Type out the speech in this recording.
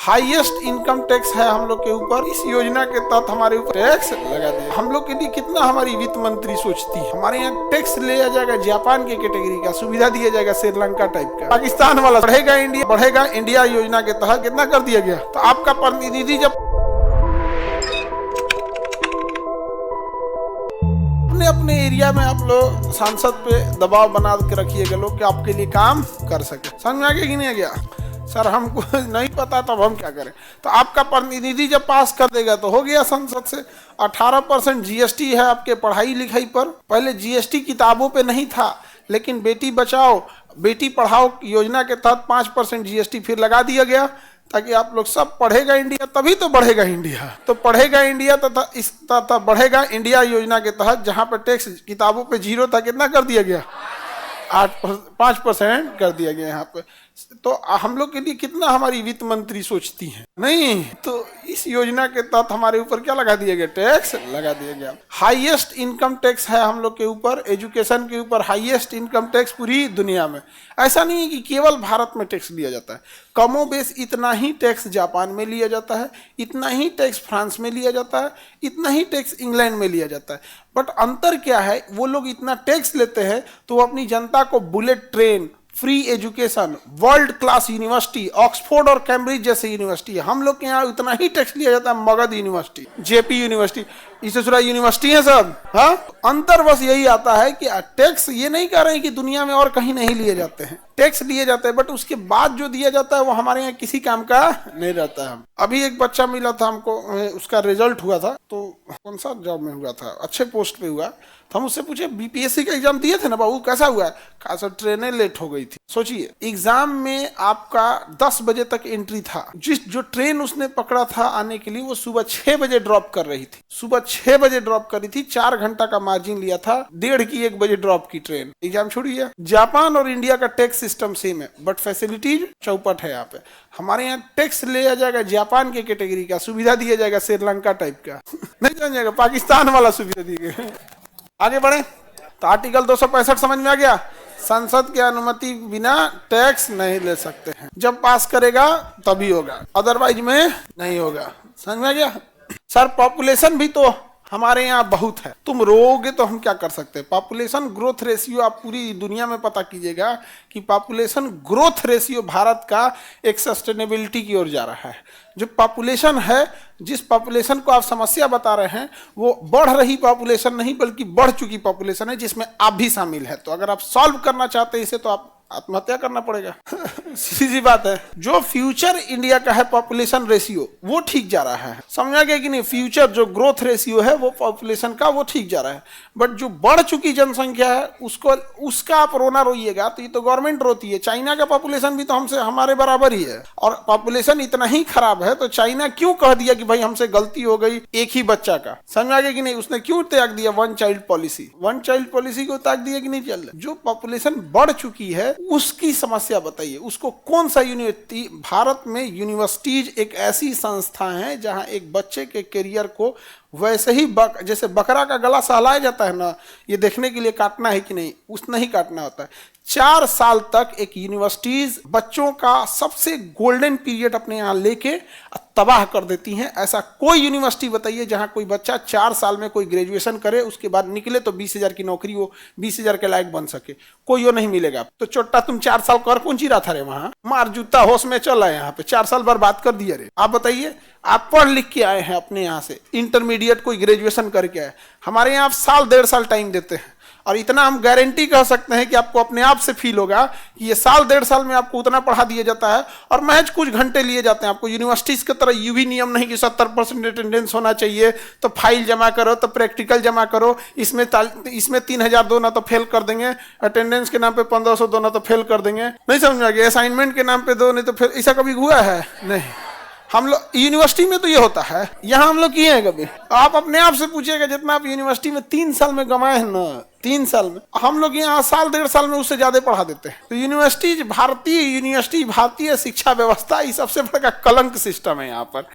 Highest income tax है हम लोग के ऊपर। इस योजना के तहत हमारे ऊपर टैक्स लगा दिया। हम लोग के लिए कितना हमारी वित्त मंत्री सोचती है। हमारे यहाँ टैक्स लिया जाएगा जापान के कैटेगरी का, सुविधा दिया जाएगा श्रीलंका टाइप का। पाकिस्तान वाला बढ़ेगा इंडिया योजना के तहत कितना कर दिया गया। तो आपका प्रतिनिधि जब अपने एरिया में आप लोग सांसद पे दबाव बना के रखिएगा लोग कि आपके लिए काम कर सके। समझ में आ गया कि नहीं आ गया? सर हमको नहीं पता तब हम क्या करें। तो आपका प्रतिनिधि जब पास कर देगा तो हो गया संसद से। 18% जीएसटी है आपके पढ़ाई लिखाई पर। पहले जीएसटी किताबों पे नहीं था, लेकिन बेटी बचाओ बेटी पढ़ाओ योजना के तहत 5% जीएसटी फिर लगा दिया गया, ताकि आप लोग सब पढ़ेगा इंडिया तभी तो बढ़ेगा इंडिया। तो पढ़ेगा इंडिया तथा बढ़ेगा इंडिया योजना के तहत जहां पर टैक्स किताबों पे 0 था, कितना कर दिया गया? 5% कर दिया गया यहाँ पे। तो हम लोग के लिए कितना हमारी वित्त मंत्री सोचती है। नहीं तो इस योजना के तहत हमारे ऊपर क्या लगा दिया गया? टैक्स लगा दिया गया। हाईएस्ट इनकम टैक्स है हम लोग के ऊपर, एजुकेशन के ऊपर हाईएस्ट इनकम टैक्स पूरी दुनिया में। ऐसा नहीं है कि केवल भारत में टैक्स लिया जाता है, कमो बेश इतना ही टैक्स जापान में लिया जाता है, इतना ही टैक्स फ्रांस में लिया जाता है, इतना ही टैक्स इंग्लैंड में लिया जाता है। बट अंतर क्या है, वो लोग इतना टैक्स लेते हैं तो वो अपनी जनता को bullet train, free education, world class university, Oxford और कैम्ब्रिज जैसे यूनिवर्सिटी है। हम लोग के यहाँ उतना ही टैक्स लिया जाता है, मगध यूनिवर्सिटी, जेपी यूनिवर्सिटी, इससे जुड़ा यूनिवर्सिटी है सब। हाँ, अंतर बस यही आता है कि टैक्स ये नहीं कह रहे हैं कि दुनिया में और कहीं नहीं लिए जाते हैं, टैक्स लिए जाते हैं, बट उसके बाद जो दिया जाता है वो हमारे यहाँ किसी काम का नहीं रहता है। अभी एक बच्चा मिला था हमको, उसका रिजल्ट हुआ था, तो कौन सा जॉब में हुआ था, अच्छे पोस्ट पे हुआ। तो हम उससे पूछे बीपीएससी का एग्जाम दिए थे ना बाबू, कैसा हुआ? कहा सर ट्रेनें लेट हो गई थी। सोचिए एग्जाम में आपका 10 बजे तक एंट्री था, जो ट्रेन उसने पकड़ा था आने के लिए वो सुबह 6 बजे ड्रॉप कर रही थी, सुबह 6 बजे ड्रॉप करी थी, 4 घंटा का मार्जिन लिया था, 1:30 की 1 बजे ड्रॉप की ट्रेन। एग्जाम छोड़िए। जापान और इंडिया का टैक्स सिस्टम सेम है, बट फैसिलिटीज चौपट है यहाँ पे। हमारे यहाँ टैक्स लिया जाएगा जापान के कैटेगरी का, सुविधा दिया जाएगा श्रीलंका टाइप का नहीं समझेगा, पाकिस्तान वाला सुविधा दी गई। आगे बढ़े तो आर्टिकल 265 समझ में आ गया। संसद की अनुमति बिना टैक्स नहीं ले सकते हैं, जब पास करेगा तभी होगा, अदरवाइज में नहीं होगा। समझ में आ गया? सर पॉपुलेशन भी तो हमारे यहाँ बहुत है, तुम रोओगे तो हम क्या कर सकते हैं। पॉपुलेशन ग्रोथ रेशियो आप पूरी दुनिया में पता कीजिएगा कि पॉपुलेशन ग्रोथ रेशियो भारत का एक सस्टेनेबिलिटी की ओर जा रहा है। जो पॉपुलेशन है, जिस पॉपुलेशन को आप समस्या बता रहे हैं, वो बढ़ रही पॉपुलेशन नहीं बल्कि बढ़ चुकी पॉपुलेशन है, जिसमें आप भी शामिल है। तो अगर आप सॉल्व करना चाहते हैं इसे, तो आप आत्महत्या करना पड़ेगा सीधी बात है। जो फ्यूचर इंडिया का है पॉपुलेशन रेशियो वो ठीक जा रहा है, समझा गया कि नहीं? फ्यूचर जो ग्रोथ रेशियो है वो पॉपुलेशन का वो ठीक जा रहा है, बट जो बढ़ चुकी जनसंख्या है उसका आप रोना रोइएगा तो ये तो गवर्नमेंट रोती है। चाइना का पॉपुलेशन भी तो हमसे हमारे बराबर ही है, और पॉपुलेशन इतना ही खराब है तो चाइना क्यों कह दिया कि भाई हमसे गलती हो गई एक ही बच्चा का, समझा गया कि नहीं? उसने क्यों त्याग दिया वन चाइल्ड पॉलिसी को त्याग दिया कि नहीं? चल जो पॉपुलेशन बढ़ चुकी है उसकी समस्या बताइए, उसको कौन सा यूनिवर्सिटी? भारत में यूनिवर्सिटीज एक ऐसी संस्था है जहां एक बच्चे के करियर को वैसे ही जैसे बकरा का गला सहलाया जाता है ना, ये देखने के लिए काटना है कि नहीं, उतना ही काटना होता है। 4 साल तक एक यूनिवर्सिटीज बच्चों का सबसे गोल्डन पीरियड अपने यहाँ लेके तबाह कर देती हैं। ऐसा कोई यूनिवर्सिटी बताइए जहां कोई बच्चा 4 साल में कोई ग्रेजुएशन करे, उसके बाद निकले तो 20,000 की नौकरी हो, 20,000 के लायक बन सके, कोई वो नहीं मिलेगा। तो चोट्टा तुम 4 साल कर कौन ची रहा था रे वहां, मार जूता होश में चल आए, यहाँ पे 4 साल बर्बाद कर दिया रे। आप बताइए, आप पढ़ लिख के आए हैं अपने यहाँ से, इंटरमीडिएट कोई ग्रेजुएशन करके आए, हमारे यहाँ आप साल 1.5 साल टाइम देते हैं, और इतना हम गारंटी कह सकते हैं कि आपको अपने आप से फील होगा कि ये साल 1.5 साल में आपको उतना पढ़ा दिया जाता है, और महज कुछ घंटे लिए जाते हैं। आपको यूनिवर्सिटीज की तरह यूवी नियम नहीं कि 70% अटेंडेंस होना चाहिए, तो फाइल जमा करो, तो प्रैक्टिकल जमा करो, इसमें 3,000 दो ना तो फेल कर देंगे, अटेंडेंस के नाम पे 1,500 दो ना तो फेल कर देंगे, नहीं समझ में आ गया? असाइनमेंट के नाम पे दो नहीं तो फेल, ऐसा कभी हुआ है? नहीं। हम लोग यूनिवर्सिटी में तो ये होता है, यहाँ हम लोग किए हैं कभी? आप अपने आप से पूछिएगा, जितना आप यूनिवर्सिटी में 3 साल में गंवाए हैं ना, 3 साल में, हम लोग यहाँ साल 1.5 साल में उससे ज्यादा पढ़ा देते हैं। तो भारतीय शिक्षा व्यवस्था ये सबसे बड़ा कलंक सिस्टम है यहाँ पर।